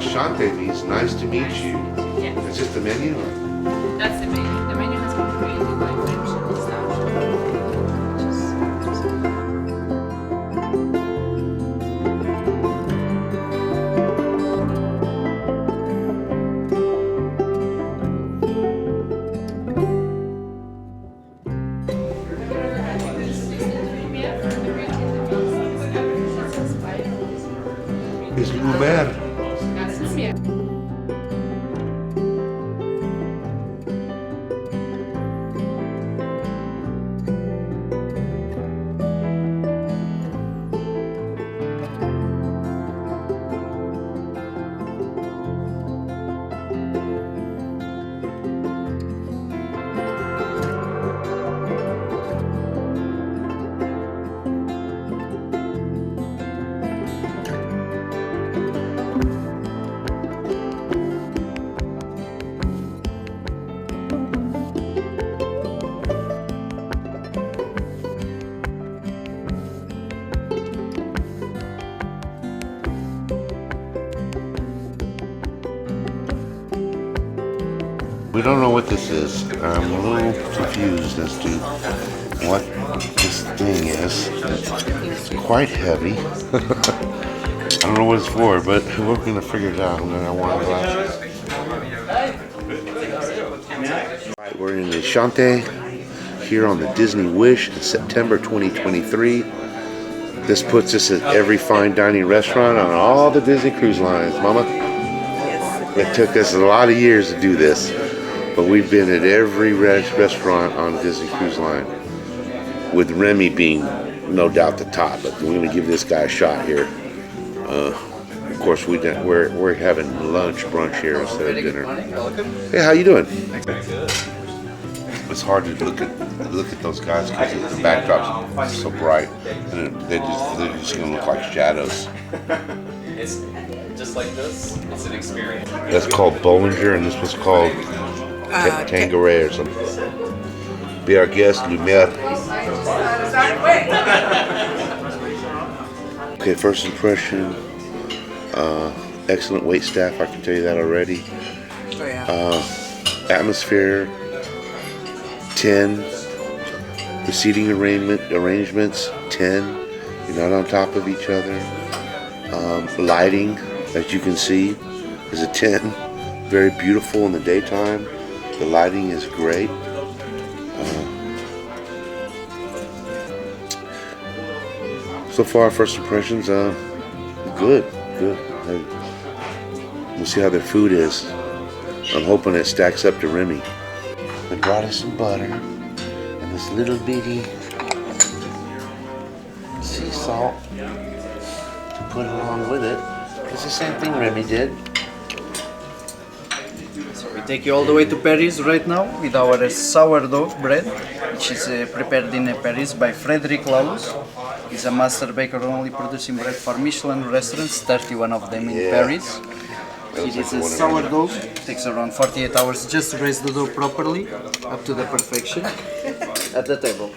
Enchante means nice to meet you. Yeah. Is this the menu? That's the menu. The menu has been created by French staff. It's lumiere. That's lumiere. We don't know what this is. I'm a little confused as to what this thing is. It's quite heavy. I don't know what it's for, but we're going to figure it out. And then I want glasses. Right, we're in Enchante here on the Disney Wish in September 2023. This puts us at every fine dining restaurant on all the Disney cruise lines. Mama? It took us a lot of years to do this. But we've been at every restaurant on Disney Cruise Line, with Remy being no doubt the top. But we're going to give this guy a shot here. Of course, we're having brunch here instead of dinner. Hey, how you doing? It's hard to look at those guys because the backdrop's so bright, and they're just going to look like shadows. It's just like this. It's an experience. That's called Bollinger, and this was called Tangeray or something. Be our guest, Lumiere. Okay, first impression. Excellent wait staff, I can tell you that already. Atmosphere, 10. The seating arrangements, 10. You're not on top of each other. Lighting, as you can see, is a 10. Very beautiful in the daytime. The lighting is great. So far, first impressions, good. We'll see how their food is. I'm hoping it stacks up to Remy. They brought us some butter and this little bitty sea salt to put along with it. It's the same thing Remy did. We take you all the way to Paris right now with our sourdough bread, which is prepared in Paris by Frederic Laus. He's a master baker only producing bread for Michelin restaurants, 31 of them in Paris. It is a sourdough, takes around 48 hours just to raise the dough properly, up to the perfection, at the table.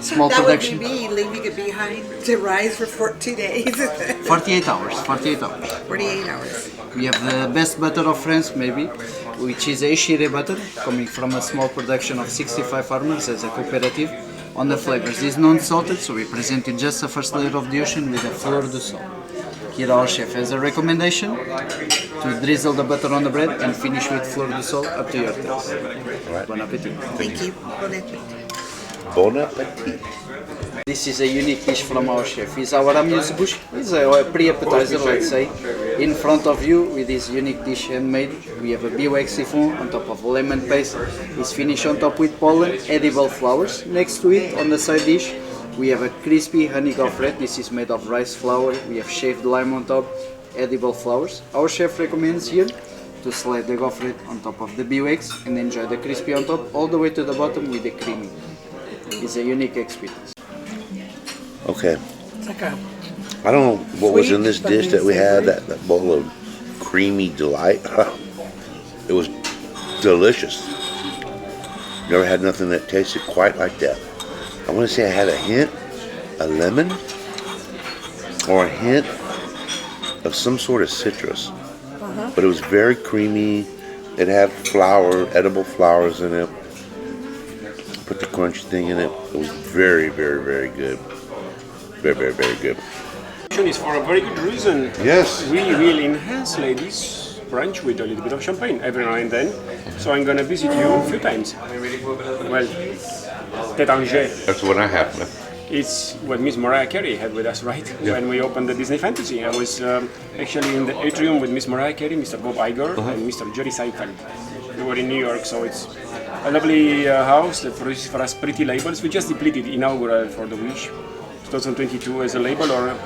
Small that production. Would be me leaving it behind to rise for 2 days. 48 hours, 48 hours. 48 hours. We have the best butter of France, maybe, which is Échiré butter, coming from a small production of 65 farmers as a cooperative. On the flavors, it's non-salted, so we present you just the first layer of the ocean with a fleur de sal. Here our chef has a recommendation to drizzle the butter on the bread and finish with fleur de sal up to your taste. Right. Bon appetit. Thank you. Bon appetit. Bon appetit. This is a unique dish from our chef. It's our amuse-bouche. It's a pre-appetizer, let's say. In front of you, with this unique dish handmade, we have a beeswax siphon on top of lemon paste. It's finished on top with pollen, edible flowers. Next to it, on the side dish, we have a crispy honey gaufret. This is made of rice flour. We have shaved lime on top, edible flowers. Our chef recommends here to slide the gaufret on top of the beeswax and enjoy the crispy on top all the way to the bottom with the creamy. It's a unique experience. Okay. It's like a I don't know what was in this Sweet, dish that we had, savory. that bowl of creamy delight. It was delicious. Never had nothing that tasted quite like that. I want to say I had a hint of lemon or a hint of some sort of citrus. but it was very creamy. It had edible flowers in it. Put the crunchy thing in it. It was very, very, very good. Very, very, very good. Is for a very good reason. Yes. We will enhance ladies' brunch with a little bit of champagne every now and then. So I'm gonna visit you a few times. Well, Tétanger. That's what I have. It's what Miss Mariah Carey had with us, right? Yeah. When we opened the Disney Fantasy. I was actually in the atrium with Miss Mariah Carey, Mr. Bob Iger, and Mr. Jerry Seinfeld. We were in New York, so it's a lovely house that produces for us pretty labels. We just depleted inaugural for the Wish 2022 as a label, or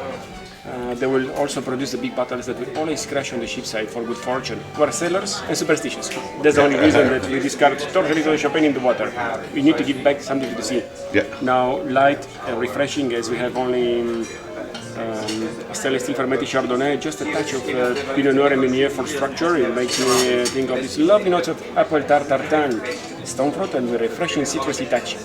they will also produce the big bottles that will always crash on the ship side for good fortune. We're sellers and superstitious. That's the only reason that we discard torture little champagne in the water. We need to give back something to the sea. Yeah. Now, light and refreshing, as we have only stainless steel fermented Chardonnay, just a touch of Pinot Noir and Meunier for structure. It makes me think of this lovely notes of apple tart tartan, stone fruit, and a refreshing citrusy touch.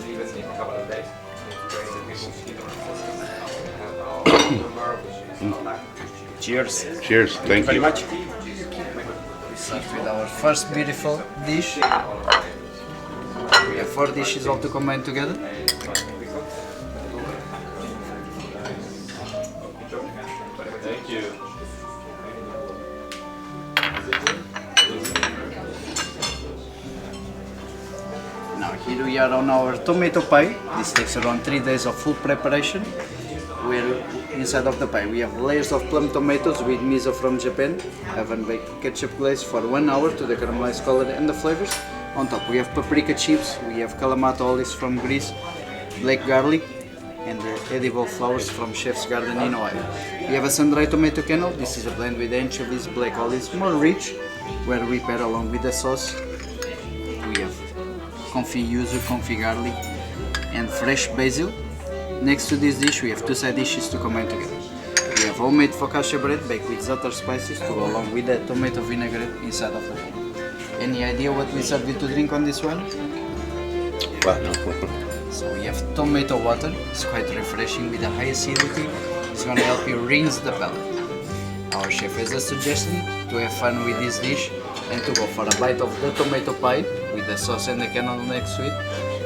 Cheers. Cheers. Thank Very you. much. We start with our first beautiful dish. We have 4 dishes all to combine together. Thank you. Now here we are on our tomato pie. This takes around 3 days of full preparation. Where inside of the pie we have layers of plum tomatoes with miso from Japan, oven baked ketchup glaze for 1 hour to the caramelized color and the flavors. On top we have paprika chips, we have Kalamata olives from Greece, black garlic, and the edible flowers from Chef's Garden in Ohio. We have a sun-dried tomato kernel. This is a blend with anchovies, black olives, more rich, where we pair along with the sauce. We have confit yuzu, confit garlic, and fresh basil. Next to this dish we have 2 side dishes to combine together. We have homemade focaccia bread baked with za'atar spices to go along with the tomato vinaigrette inside of the bowl. Any idea what we serve you to drink on this one? So we have tomato water. It's quite refreshing with a high acidity. It's gonna help you rinse the palate. Our chef has a suggestion to have fun with this dish and to go for a bite of the tomato pie with the sauce and the kernel next to it.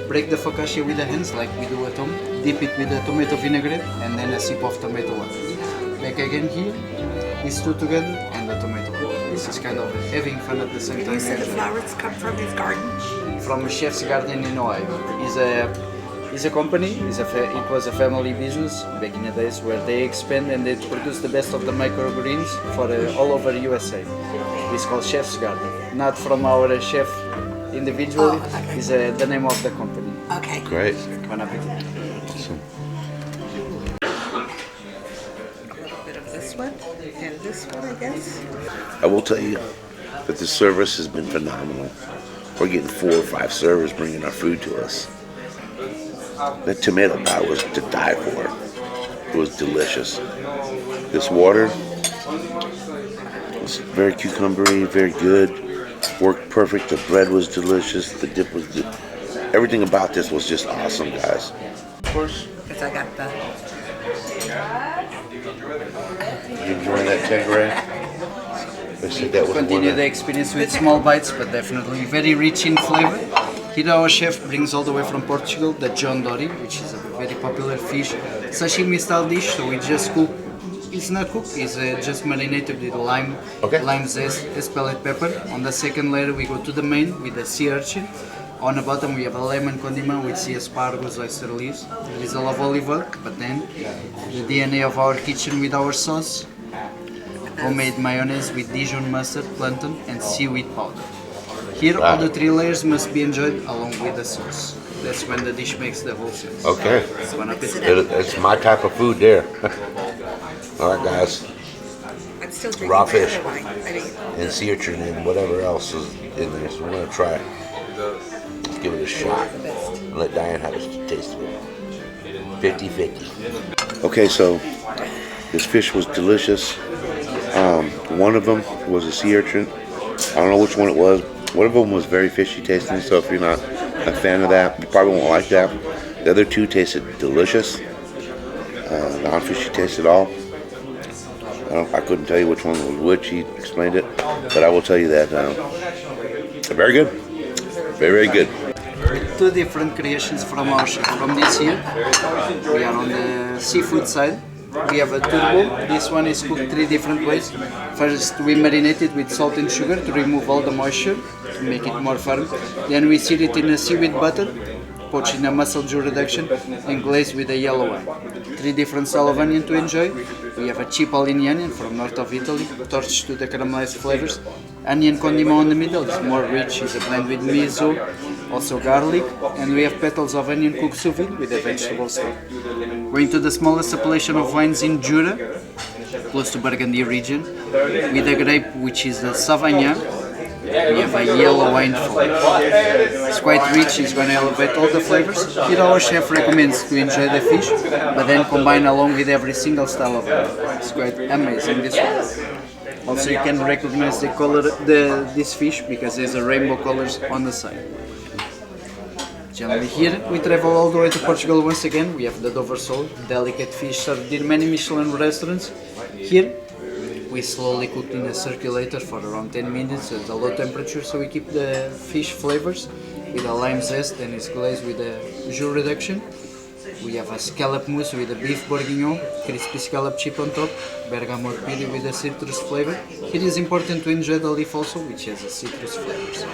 Break the focaccia with the hands like we do at home, dip it with the tomato vinaigrette, and then a sip of tomato water. Back again here, these two together, and the tomato water. This is kind of having fun at the same time. You said the flowers come from his garden? From Chef's Garden in Ohio. It's a company, it was a family business back in the days where they expand and they produce the best of the microgreens for all over USA. It's called Chef's Garden, not from our chef individually, okay. Is the name of the company. Okay. Great. Bon appetit. Awesome. A little bit of this one and this one, I guess. I will tell you that the service has been phenomenal. We're getting 4 or 5 servers bringing our food to us. The tomato pie was to die for. It was delicious. This water was very cucumbery, very good. Worked perfect. The bread was delicious. The dip was everything about this was just awesome, guys. Of course. Because I got the... You enjoying that Tanqueray? They said that was Continue one the experience with small bites, but definitely very rich in flavor. Here our chef brings all the way from Portugal the John Dory, which is a very popular fish sashimi style dish. So we just cook. It's not cooked. It's just marinated with lime, lime zest, pellet pepper. On the second layer we go to the main with the sea urchin. On the bottom we have a lemon condiment with sea asparagus, oyster leaves. There is a lot of olive oil, but then the DNA of our kitchen with our sauce. Homemade mayonnaise with Dijon mustard, plantain, and seaweed powder. Here, all the 3 layers must be enjoyed along with the sauce. That's when the dish makes the whole sense. Okay. Bon appetit. It's my type of food there. All right, guys. I'm still drinking Raw my fish. other wine. I mean, And sea urchin and whatever else is in there. So we're going to try it. Let's give it a shot. And let Diane have a taste of it. 50-50. Okay, so this fish was delicious. One of them was a sea urchin. I don't know which one it was. One of them was very fishy tasting, so if you're not a fan of that, you probably won't like that. The other 2 tasted delicious. Non-fishy taste at all. I couldn't tell you which one was which. He explained it, but I will tell you that very good, very good. Two different creations from our chef. From this year, we are on the seafood side. We have a turbo. This one is cooked 3 different ways. First, we marinate it with salt and sugar to remove all the moisture, to make it more firm. Then we sear it in a seaweed butter, poached in a mussel dew reduction, and glazed with a yellow wine. 3 different style of onion to enjoy. We have a cipollini onion from north of Italy, torched to the caramelized flavors. Onion condiment in the middle is more rich, is a blend with miso, also garlic, and we have petals of onion cooked sous vide with a vegetable stock. Going to the smallest appellation of wines in Jura, close to Burgundy region, with a grape which is the Sauvignon. We have a yellow wine flow. It's quite rich, it's going to elevate all the flavors. Here our chef recommends to enjoy the fish, but then combine along with every single style of wine. It's quite amazing, this one. Also you can recognize the color, this fish, because there's a rainbow colors on the side. Generally here we travel all the way to Portugal once again. We have the Dover sole, delicate fish served in many Michelin restaurants. Here we slowly cook in a circulator for around 10 minutes at a low temperature, so we keep the fish flavors with a lime zest, and it's glazed with a jus reduction. We have a scallop mousse with a beef bourguignon, crispy scallop chip on top, bergamot piri with a citrus flavor. It is important to enjoy the leaf also, which has a citrus flavors.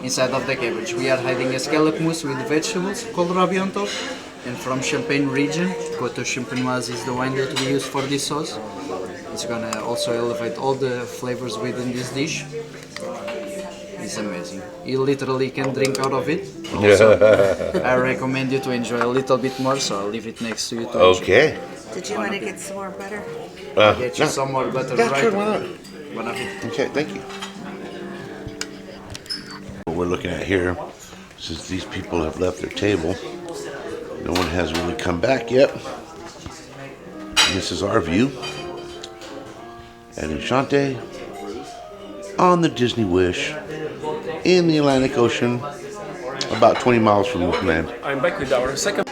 Inside of the cabbage we are hiding a scallop mousse with vegetables, kohlrabi on top, and from Champagne region, Coteau Champenoise is the wine that we use for this sauce. It's gonna also elevate all the flavors within this dish. It's amazing. You literally can drink out of it. Also, I recommend you to enjoy a little bit more, so I'll leave it next to you to enjoy. Okay. Did you want to get some more butter? Get you some more butter, Yeah, right? sure, why not? Bon appetit. Okay, thank you. What we're looking at here, since these people have left their table, no one has really come back yet. And this is our view at Enchante on the Disney Wish in the Atlantic Ocean, about 20 miles from land. I'm back with our second.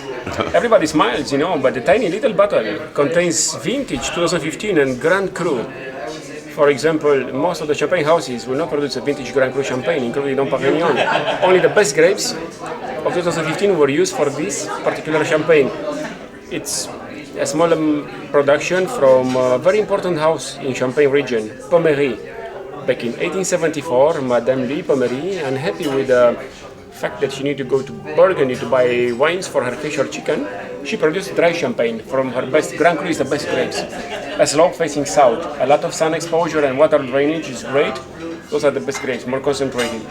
Everybody smiles, you know, but the tiny little bottle contains vintage 2015 and Grand Cru. For example, most of the champagne houses will not produce a vintage Grand Cru champagne, including Dom Perignon. Only the best grapes of 2015 were used for this particular champagne. It's a small production from a very important house in Champagne region, Pommery. Back in 1874, Madame Louis Pommery, unhappy with the fact that she needed to go to Burgundy to buy wines for her fish or chicken, she produced dry champagne from her best. Grand Cru is the best grapes. A slope facing south, a lot of sun exposure and water drainage is great. Those are the best grapes, more concentrated.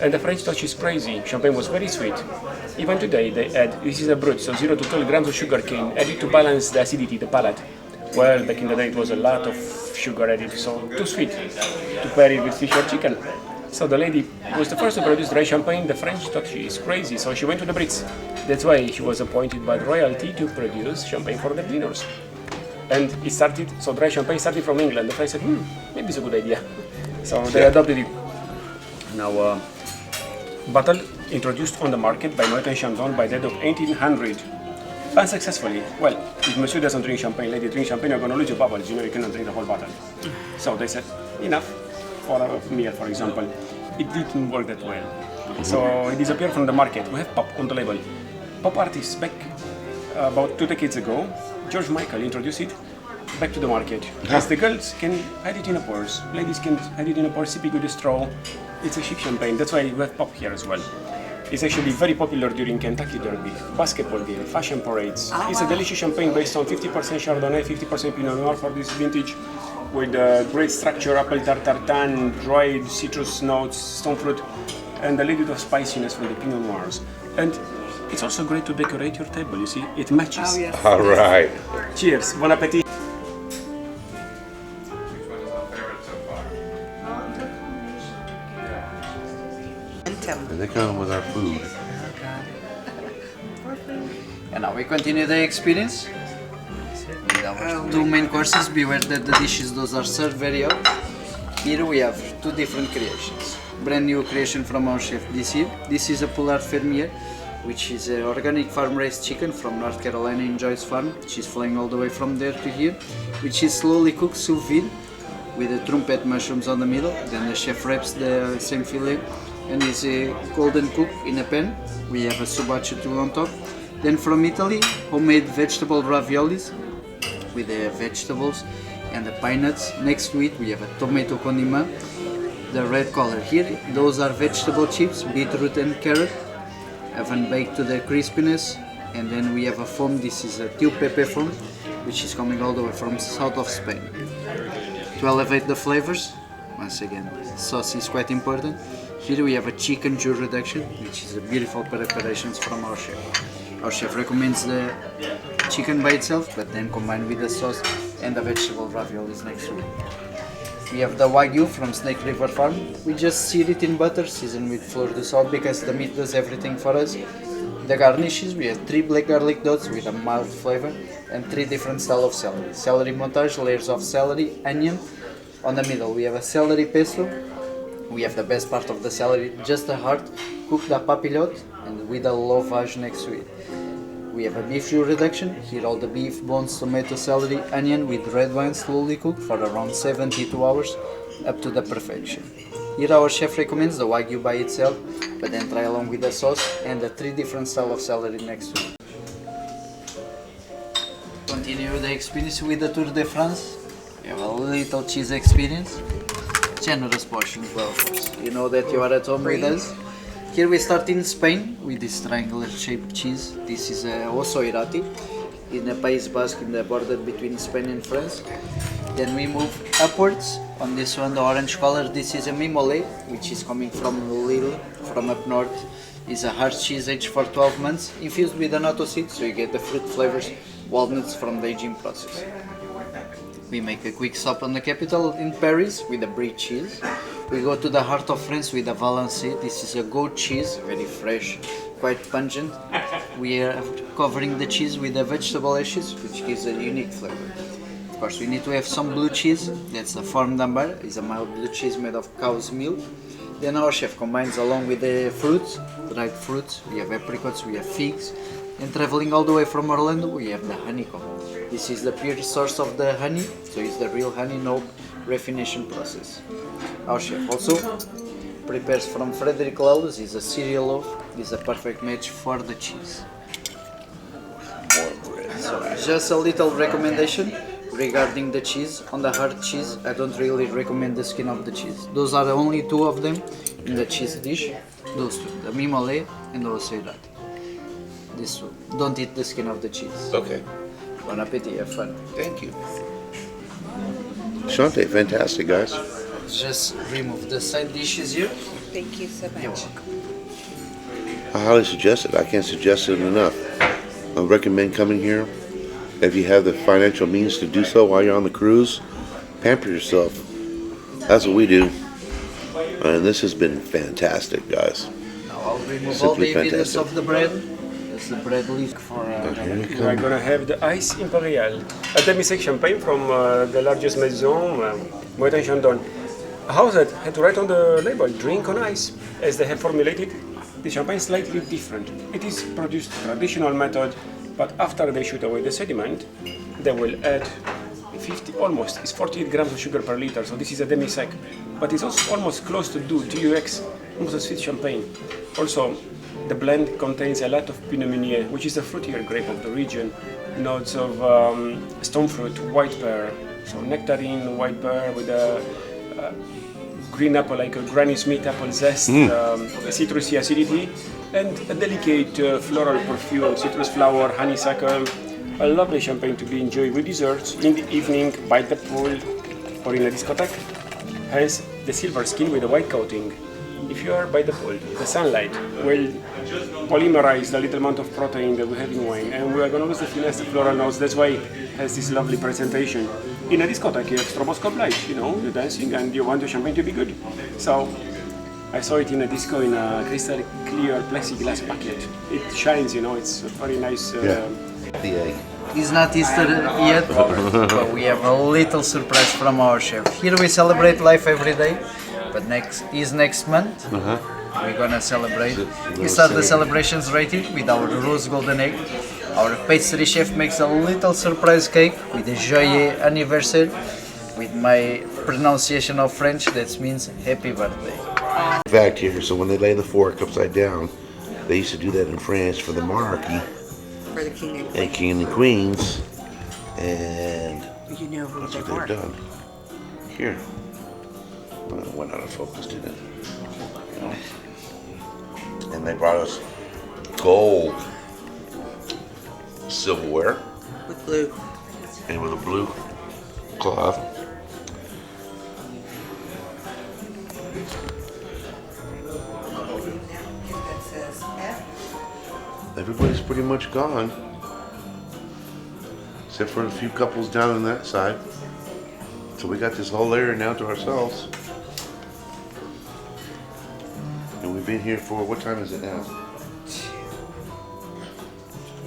And the French touch is crazy. Champagne was very sweet. Even today they add, this is a brut, so 0 to 12 grams of sugar cane added to balance the acidity, the palate. Well, back in the day it was a lot of sugar added, so too sweet to pair it with fish or chicken. So the lady was the first to produce dry champagne. The French thought she is crazy, so she went to the Brits. That's why she was appointed by the royalty to produce champagne for their dinners. And it started, so dry champagne started from England. The French said, maybe it's a good idea. So they adopted it. Now, bottle introduced on the market by Moet & Chandon by the end of 1800. Unsuccessfully. Well, if monsieur doesn't drink champagne, lady drink champagne, you're going to lose your bubbles. You know, you cannot drink the whole bottle. So they said, enough. For a meal, for example. It didn't work that well. So it disappeared from the market. We have pop on the label. Pop artists back about 2 decades ago, George Michael introduced it back to the market. As the girls can hide it in a purse, ladies can hide it in a purse, sipping with a straw. It's a chic champagne. That's why we have pop here as well. It's actually very popular during Kentucky Derby, basketball game, fashion parades. It's a delicious champagne based on 50% Chardonnay, 50% Pinot Noir for this vintage, with great structure, apple tart tartan, dried citrus notes, stone fruit, and a little bit of spiciness from the Pinot Noirs. And it's also great to decorate your table, you see, it matches. Oh, yes. All right. Cheers, bon appetit. And they come with our food. And now we continue the experience. With our 2 main courses. Beware that the dishes those are served very hot. Here we have 2 different creations. Brand new creation from our chef this year. This is a poulard fermier which is an organic farm-raised chicken from North Carolina in Joyce Farm. She's flying all the way from there to here, which is slowly cooked sous vide with the trumpet mushrooms on the middle. Then the chef wraps the same fillet and is golden cooked in a pan. We have a subacho too on top. Then from Italy, homemade vegetable raviolis with the vegetables and the pine nuts. Next to it we have a tomato condiment, the red color here. Those are vegetable chips, beetroot and carrot, oven baked to the crispiness. And then we have a foam. This is a til pepe foam, which is coming all the way from south of Spain. To elevate the flavors, once again, sauce is quite important. Here we have a chicken jus reduction, which is a beautiful preparations from our chef. Our chef recommends the chicken by itself, but then combined with the sauce and the vegetable raviolis next to it. We have the wagyu from Snake River Farm. We just sear it in butter, seasoned with fleur de sal, because the meat does everything for us. The garnishes, we have 3 black garlic dots with a mild flavor and 3 different styles of celery. Celery montage, layers of celery, onion. On the middle we have a celery pesto. We have the best part of the celery, just the heart, cooked a papillote and with a lauvage next to it. We have a beef jus reduction. Here all the beef, bones, tomato, celery, onion with red wine slowly cooked for around 72 hours up to the perfection. Here our chef recommends the wagyu by itself, but then try along with the sauce and the 3 different styles of celery next to it. Continue the experience with the Tour de France. We have a little cheese experience. Generous portion, well, of course. You know that you are at home with us. Here we start in Spain with this triangular shaped cheese. This is a osso irati in the País Basque, in the border between Spain and France. Then we move upwards. On this one, the orange color, this is a mimole, which is coming from Lille, from up north. It's a hard cheese aged for 12 months, infused with annatto seed, so you get the fruit flavors, walnuts from the aging process. We make a quick stop on the capital in Paris with the brie cheese. We go to the heart of France with the Valenciennes. This is a goat cheese, very fresh, quite pungent. We are covering the cheese with the vegetable ashes, which gives a unique flavor. Of course, we need to have some blue cheese. That's the Forme d'Ambar. It's a mild blue cheese made of cow's milk. Then our chef combines along with the fruits, dried fruits. We have apricots, we have figs. And traveling all the way from Orlando, we have the honeycomb. This is the pure source of the honey, so it's the real honey, no raffination process. Our chef also prepares from Frederick Lawless. It's a cereal loaf. It's a perfect match for the cheese. So just a little recommendation regarding the cheese. On the hard cheese, I don't really recommend the skin of the cheese. Those are the only 2 of them in the cheese dish. Those 2, the mimole and the osso irati. This 2. Don't eat the skin of the cheese. Okay. Bon appetit, have fun. Thank you. Enchante, fantastic, guys. Just remove the side dishes here. Thank you so much. I highly suggest it. I can't suggest it enough. I recommend coming here. If you have the financial means to do so while you're on the cruise, pamper yourself. That's what we do. And this has been fantastic, guys. Now I'll remove Simply all the evidence fantastic. of the bread. That's the bread leaf for We are gonna have the Ice Imperial, a demi-sec champagne from the largest maison, Moet and Chandon. A house that had to write on the label, drink on ice, as they have formulated the champagne slightly different. It is produced traditional method, but after they shoot away the sediment, they will add 50, almost, it's 48 grams of sugar per liter, so this is a demi-sec. But it's also almost close to DUX, almost a sweet champagne. Also, the blend contains a lot of Pinot Meunier, which is the fruitier grape of the region. Notes of stone fruit, white pear, so nectarine, white pear with a green apple, like a Granny Smith apple zest, citrusy acidity, and a delicate floral perfume, citrus flower, honeysuckle. A lovely champagne to be enjoyed with desserts in the evening by the pool or in a discotheque. Hence the silver skin with a white coating. If you are by the pool, the sunlight will polymerize the little amount of protein that we have in wine, and we are going to lose the finesse, the floral notes. That's why it has this lovely presentation. In a discotheque, you have stroboscope light, you know, you're dancing and you want your champagne to be good. So I saw it in a disco in a crystal clear plexiglass packet. It shines, you know, it's a very nice. The egg. It's not Easter yet, but we have a little surprise from our chef. Here we celebrate life every day, but next month. we're gonna celebrate. We start the celebrations right here with our rose golden egg. Our pastry chef makes a little surprise cake with a joyeux anniversaire. With my pronunciation of French, that means happy birthday. Fact here, so when they lay the fork upside down, they used to do that in France for the monarchy For the king and and king and queens, and you know who that's they what are. they've done. Here. Well, it went out of focus, didn't it? And they brought us gold silverware With blue. and with a blue cloth. That says F. Everybody's pretty much gone, except for a few couples down on that side. So we got this whole area now to ourselves. And we've been here for, what time is it now?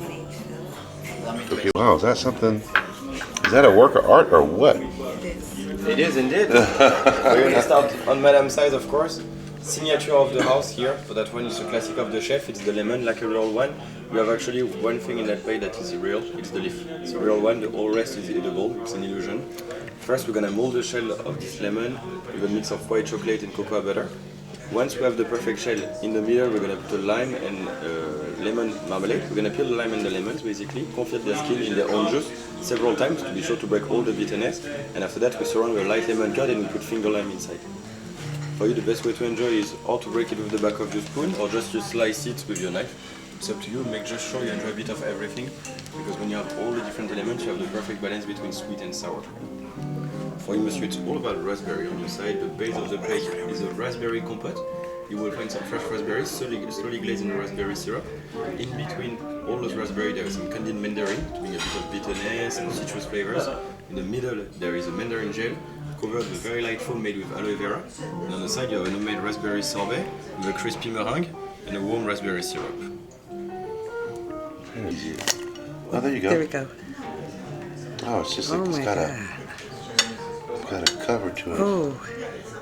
22. Okay, wow, is that something, is that a work of art or what? It is indeed. We're gonna start on Madame's side, of course. Signature of the house here. So that one is a classic of the chef. It's the lemon, like a real one. We have actually one thing in that plate that is real. It's the leaf. It's a real one. The whole rest is edible. It's an illusion. First, we're gonna mold the shell of this lemon with a mix of white chocolate and cocoa butter. Once we have the perfect shell, in the middle we're gonna put a lime and lemon marmalade. We're gonna peel the lime and the lemons basically, confit their skin in their own juice several times to be sure to break all the bitterness. And after that we surround with a light lemon curd and we put finger lime inside. For you the best way to enjoy is or to break it with the back of your spoon or just to slice it with your knife. It's up to you, make just sure you enjoy a bit of everything because when you have all the different elements you have the perfect balance between sweet and sour. For you, monsieur, it's all about raspberry on your side. The base of the plate is a raspberry compote. You will find some fresh raspberries, slowly glazed in raspberry syrup. In between all those raspberries, there is some candied mandarin to bring a bit of bitterness and citrus flavors. In the middle, there is a mandarin gel covered with very light foam made with aloe vera. And on the side, you have a homemade raspberry sorbet with a crispy meringue and a warm raspberry syrup. Oh, there you go. There we go. Oh, it's just like Oh it's my got God. got a cover to it, Oh,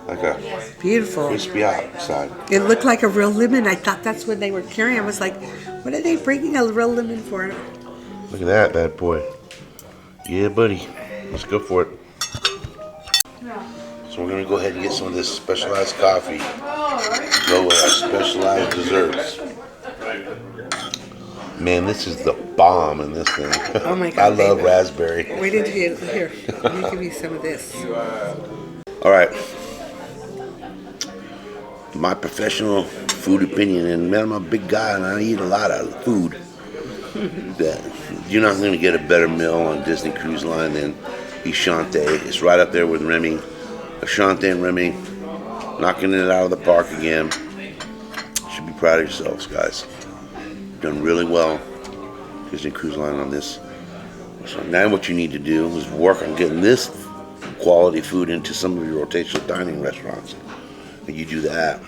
like a beautiful. crispy outside. It looked like a real lemon. I thought that's what they were carrying. I was like, what are they bringing a real lemon for? Look at that bad boy. Yeah, buddy. Let's go for it. So we're gonna go ahead and get some of this specialized coffee. Go with our specialized desserts. Man, this is the bomb in this thing. Oh my I God, love baby. raspberry. Wait until you get here. Let me give you some of this. All right. My professional food opinion, and man, I'm a big guy and I eat a lot of food. That you're not going to get a better meal on Disney Cruise Line than Enchante. It's right up there with Remy. Enchante and Remy, knocking it out of the park again. Should be proud of yourselves, guys. Done really well, Disney Cruise Line on this. So now what you need to do is work on getting this quality food into some of your rotational dining restaurants. And you do that,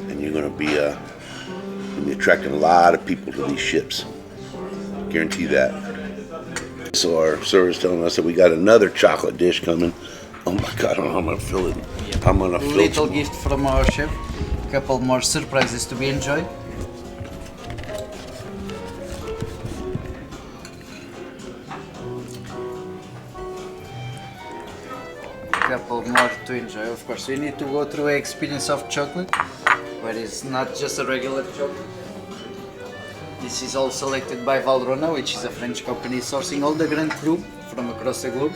and you're going to be attracting a lot of people to these ships. Guarantee that. So our server's telling us that we got another chocolate dish coming. Oh my God, I don't know how I'm going to fill it. I'm going to fill it. Little gift from our chef. Couple more surprises to be enjoyed. Couple more to enjoy. Of course, we need to go through an experience of chocolate, where it's not just a regular chocolate. This is all selected by Valrona, which is a French company sourcing all the Grand Cru from across the globe.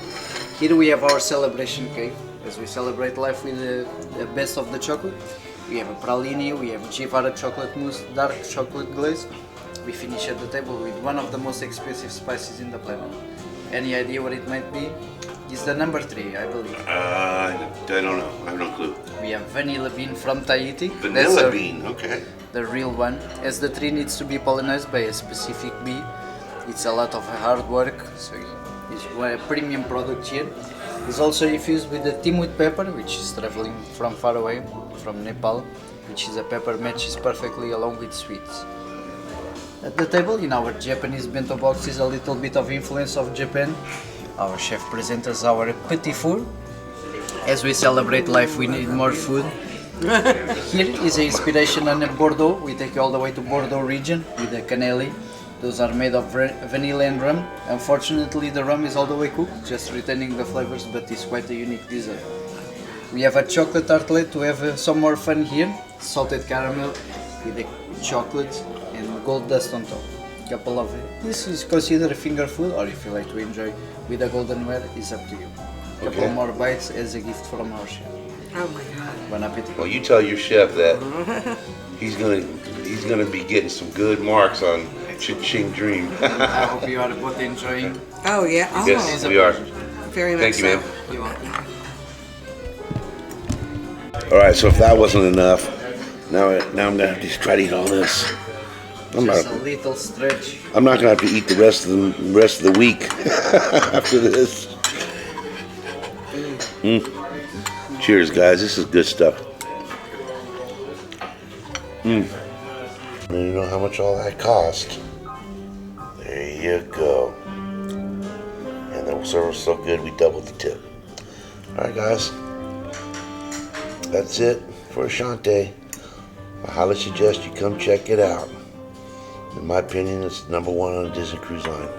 Here we have our celebration cake, as we celebrate life with the best of the chocolate. We have a pralini, we have Givara chocolate mousse, dark chocolate glaze. We finish at the table with one of the most expensive spices in the planet. Any idea what it might be? It's the number 3, I believe. I don't know. I have no clue. We have vanilla bean from Tahiti. Vanilla bean, okay. The real one. As the tree needs to be pollinized by a specific bee, it's a lot of hard work, so it's a premium product here. It's also infused with the timut pepper, which is traveling from far away, from Nepal, which is a pepper matches perfectly along with sweets. At the table, in our Japanese bento box, is a little bit of influence of Japan. Our chef presents us our petit four. As we celebrate life, we need more food. Here is an inspiration on Bordeaux. We take you all the way to Bordeaux region with the cannelli. Those are made of vanilla and rum. Unfortunately, the rum is all the way cooked, just retaining the flavors, but it's quite a unique dessert. We have a chocolate tartlet to have some more fun here. Salted caramel with the chocolate and gold dust on top. Couple of this is considered a finger food, or if you like to enjoy with a golden ware, it's up to you. Couple more bites as a gift from our chef. Oh my God. Bon appetit. Well, you tell your chef that he's gonna be getting some good marks on Ching Dream. I hope you are both enjoying. Oh yeah. Oh, Yes, we are. very much Thank you, so. ma'am. You welcome. All right, so if that wasn't enough, now I'm gonna have to try to eat all this. Just a little stretch. I'm not gonna have to eat the rest of the week after this. Cheers, guys. This is good stuff. And you know how much all that cost? There you go. And the service was so good, we doubled the tip. All right, guys. That's it for Enchante. I highly suggest you come check it out. In my opinion, it's #1 on a Disney Cruise Line.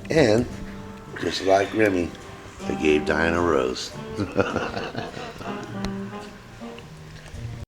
And, just like Remy, they gave Diana a rose.